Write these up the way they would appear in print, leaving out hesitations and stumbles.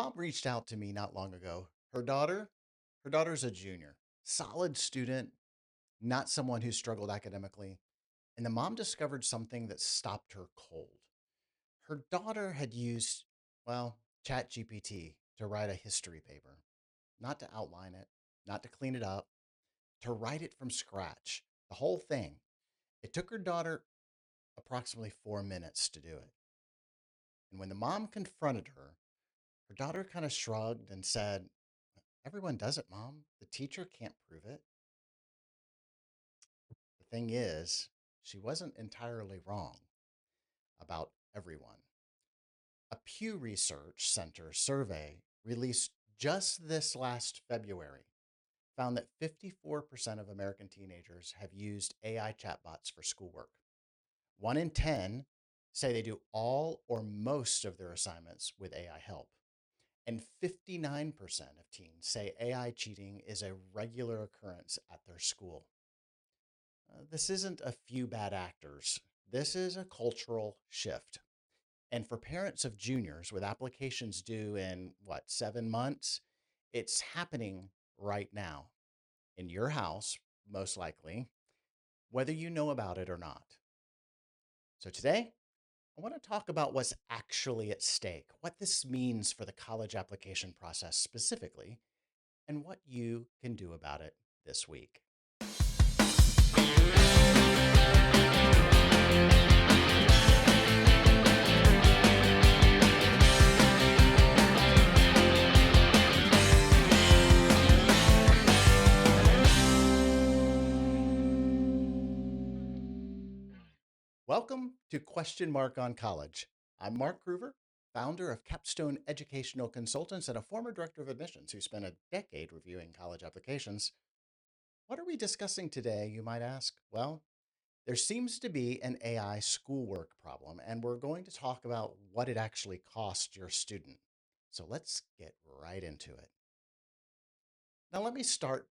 mom reached out to me not long ago. Her daughter's a junior, solid student, not someone who struggled academically. And the mom discovered something that stopped her cold. Her daughter had used, well, ChatGPT to write a history paper, not to outline it, not to clean it up, to write it from scratch, the whole thing. It took her daughter approximately 4 minutes to do it. And when the mom confronted her, her daughter kind of shrugged and said, "Everyone does it, mom. The teacher can't prove it." The thing is, she wasn't entirely wrong about everyone. A Pew Research Center survey released just this last February found that 54% of American teenagers have used AI chatbots for schoolwork. 1 in 10 say they do all or most of their assignments with AI help. And 59% of teens say AI cheating is a regular occurrence at their school. This isn't a few bad actors. This is a cultural shift. And for parents of juniors with applications due in 7 months, it's happening right now in your house, most likely, whether you know about it or not. So today, I want to talk about what's actually at stake, what this means for the college application process specifically, and what you can do about it this week. Welcome to Question Mark on College. I'm Mark Cruver, founder of Capstone Educational Consultants and a former director of admissions who spent a decade reviewing college applications. What are we discussing today, you might ask? Well, there seems to be an AI schoolwork problem, and we're going to talk about what it actually costs your student. So let's get right into it. Now, let me start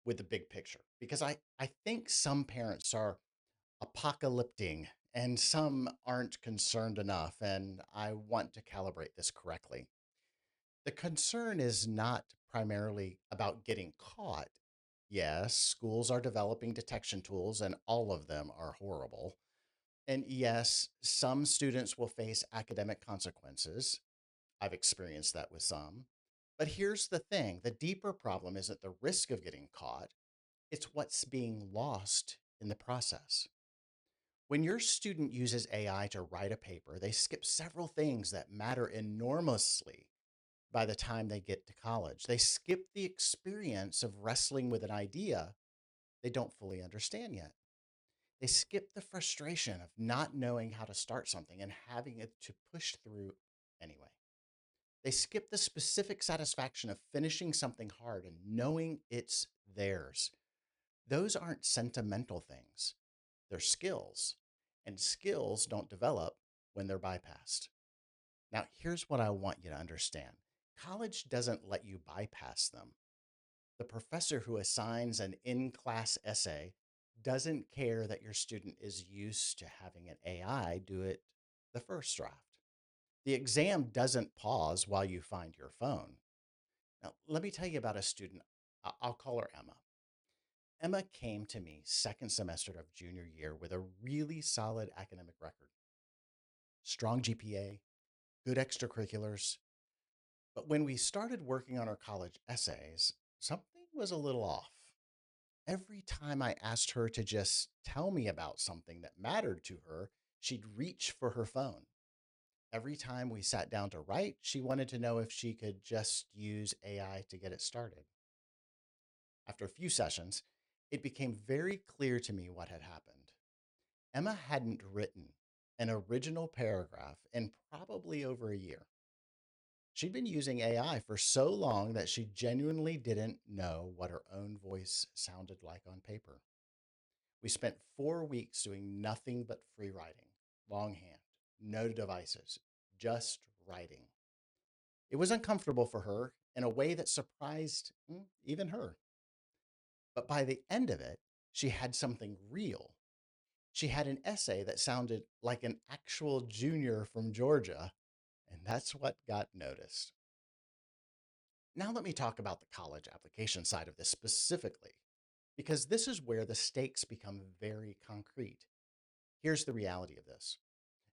with the big picture because I think some parents are apocalyptic and some aren't concerned enough, and I want to calibrate this correctly. The concern is not primarily about getting caught. Yes, schools are developing detection tools, and all of them are horrible. And yes, some students will face academic consequences. I've experienced that with some. But here's the thing, the deeper problem isn't the risk of getting caught, it's what's being lost in the process. When your student uses AI to write a paper, they skip several things that matter enormously by the time they get to college. They skip the experience of wrestling with an idea they don't fully understand yet. They skip the frustration of not knowing how to start something and having it to push through anyway. They skip the specific satisfaction of finishing something hard and knowing it's theirs. Those aren't sentimental things, they're skills. And skills don't develop when they're bypassed. Now, here's what I want you to understand: college doesn't let you bypass them. The professor who assigns an in class essay doesn't care that your student is used to having an AI do it the first draft. The exam doesn't pause while you find your phone. Now, let me tell you about a student. I'll call her Emma. Emma came to me second semester of junior year with a really solid academic record, strong GPA, good extracurriculars. But when we started working on our college essays, something was a little off. Every time I asked her to just tell me about something that mattered to her, she'd reach for her phone. Every time we sat down to write, she wanted to know if she could just use AI to get it started. After a few sessions, it became very clear to me what had happened. Emma hadn't written an original paragraph in probably over a year. She'd been using AI for so long that she genuinely didn't know what her own voice sounded like on paper. We spent 4 weeks doing nothing but free writing, longhand, no devices, just writing. It was uncomfortable for her in a way that surprised even her. But by the end of it, she had something real. She had an essay that sounded like an actual junior from Georgia, and that's what got noticed. Now, let me talk about the college application side of this specifically, because this is where the stakes become very concrete. Here's the reality of this: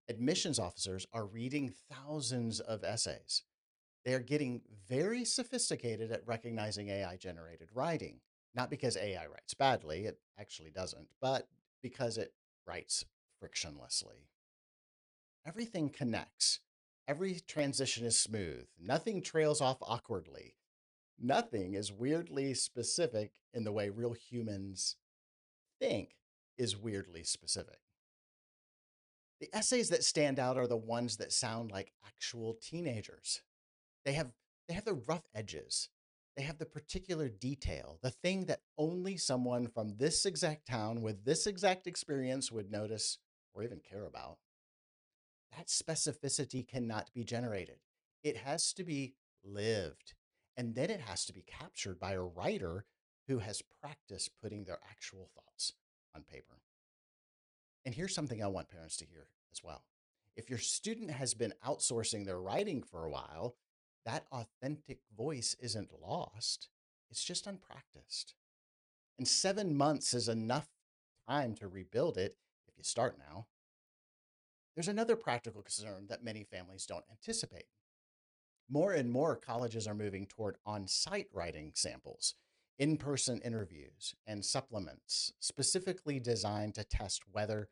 admissions officers are reading thousands of essays. They are getting very sophisticated at recognizing AI generated writing, not because AI writes badly, it actually doesn't, but because it writes frictionlessly. Everything connects. Every transition is smooth. Nothing trails off awkwardly. Nothing is weirdly specific in the way real humans think is weirdly specific. The essays that stand out are the ones that sound like actual teenagers. They have they have the rough edges. They have the particular detail, the thing that only someone from this exact town with this exact experience would notice or even care about. That specificity cannot be generated. It has to be lived. And then it has to be captured by a writer who has practiced putting their actual thoughts on paper. And here's something I want parents to hear as well. If your student has been outsourcing their writing for a while, that authentic voice isn't lost, it's just unpracticed. And 7 months is enough time to rebuild it if you start now. There's another practical concern that many families don't anticipate. More and more colleges are moving toward on site writing samples, in person interviews, and supplements specifically designed to test whether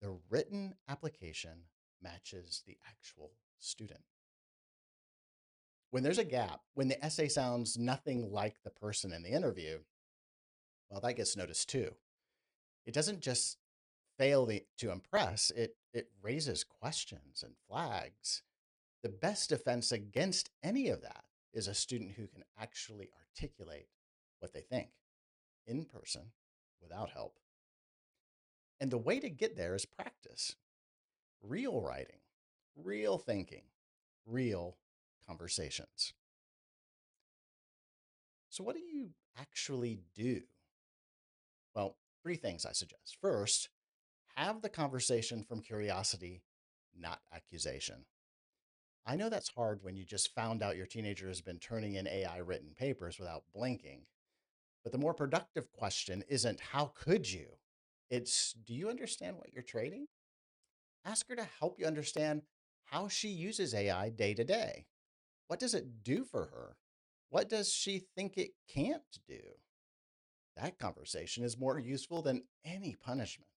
the written application matches the actual student. When there's a gap, when the essay sounds nothing like the person in the interview, well, that gets noticed too. It doesn't just to impress, it raises questions and flags. The best defense against any of that is a student who can actually articulate what they think in person without help. And the way to get there is practice: real writing, real thinking, real conversations. So, what do you actually do? Well, three things I suggest. First, have the conversation from curiosity, not accusation. I know that's hard when you just found out your teenager has been turning in AI written papers without blinking. But the more productive question isn't, how could you? It's, do you understand what you're trading? Ask her to help you understand how she uses AI day to day. What does it do for her? What does she think it can't do? That conversation is more useful than any punishment.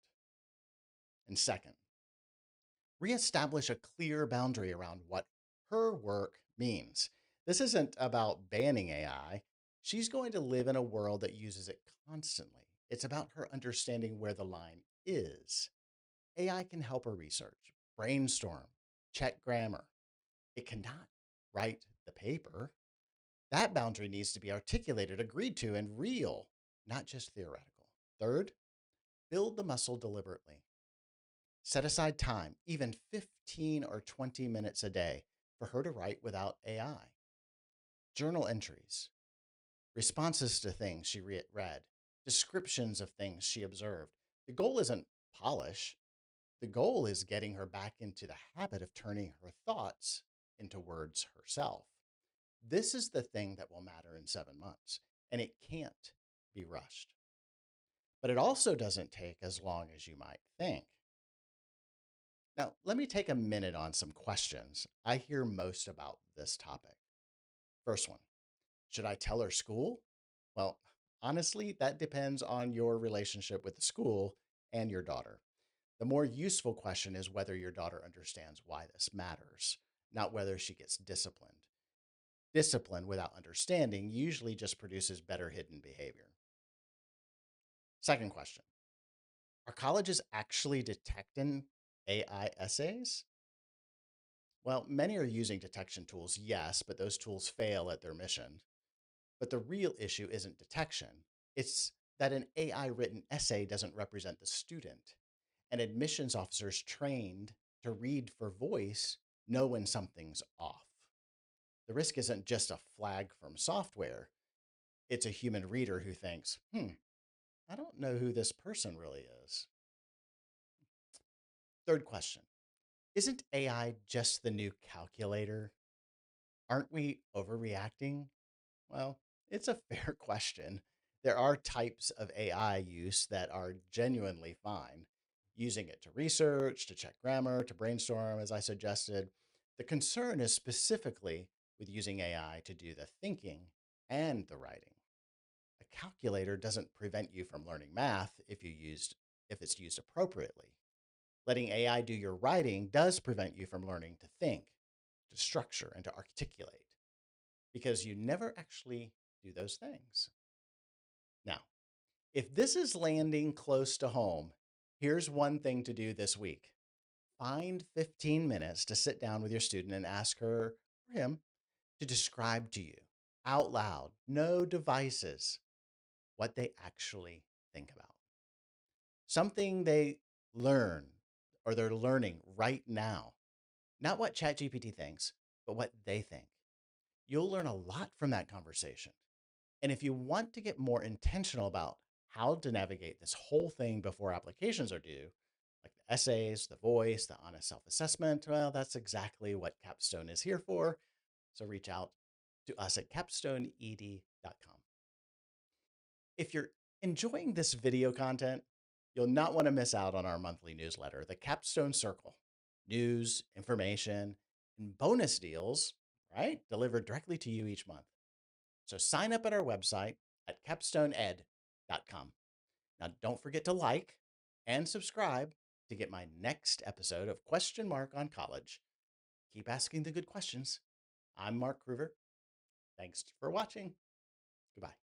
And second, reestablish a clear boundary around what her work means. This isn't about banning AI. She's going to live in a world that uses it constantly. It's about her understanding where the line is. AI can help her research, brainstorm, check grammar. It cannot write the paper. That boundary needs to be articulated, agreed to, and real, not just theoretical. Third, build the muscle deliberately. Set aside time, even 15 or 20 minutes a day, for her to write without AI. Journal entries, responses to things she read, descriptions of things she observed. The goal isn't polish. The goal is getting her back into the habit of turning her thoughts into words herself. This is the thing that will matter in 7 months, and it can't be rushed. But it also doesn't take as long as you might think. Now, let me take a minute on some questions I hear most about this topic. First one: should I tell her school? Well, honestly, that depends on your relationship with the school and your daughter. The more useful question is whether your daughter understands why this matters, not whether she gets disciplined. Discipline without understanding usually just produces better hidden behavior. Second question: are colleges actually detecting AI essays? Well, many are using detection tools, yes, but those tools fail at their mission. But the real issue isn't detection, it's that an AI written essay doesn't represent the student. And admissions officers trained to read for voice know when something's off. The risk isn't just a flag from software, it's a human reader who thinks, I don't know who this person really is. Third question: isn't AI just the new calculator? Aren't we overreacting? Well, it's a fair question. There are types of AI use that are genuinely fine. Using it to research, to check grammar, to brainstorm, as I suggested. The concern is specifically with using AI to do the thinking and the writing. A calculator doesn't prevent you from learning math if it's used appropriately. Letting AI do your writing does prevent you from learning to think, to structure, and to articulate because you never actually do those things. Now, if this is landing close to home, here's one thing to do this week. Find 15 minutes to sit down with your student and ask her or him to describe to you out loud, no devices, what they actually think about. Something they learn or they're learning right now. Not what ChatGPT thinks, but what they think. You'll learn a lot from that conversation. And if you want to get more intentional about how to navigate this whole thing before applications are due, like the essays, the voice, the honest self assessment, well, that's exactly what Capstone is here for. So reach out to us at capstoneed.com. If you're enjoying this video content, you'll not want to miss out on our monthly newsletter, the Capstone Circle. News, information, and bonus deals, right? Delivered directly to you each month. So sign up at our website at capstoneed.com. Now, don't forget to like and subscribe to get my next episode of Question Mark on College. Keep asking the good questions. I'm Mark Cruver. Thanks for watching. Goodbye.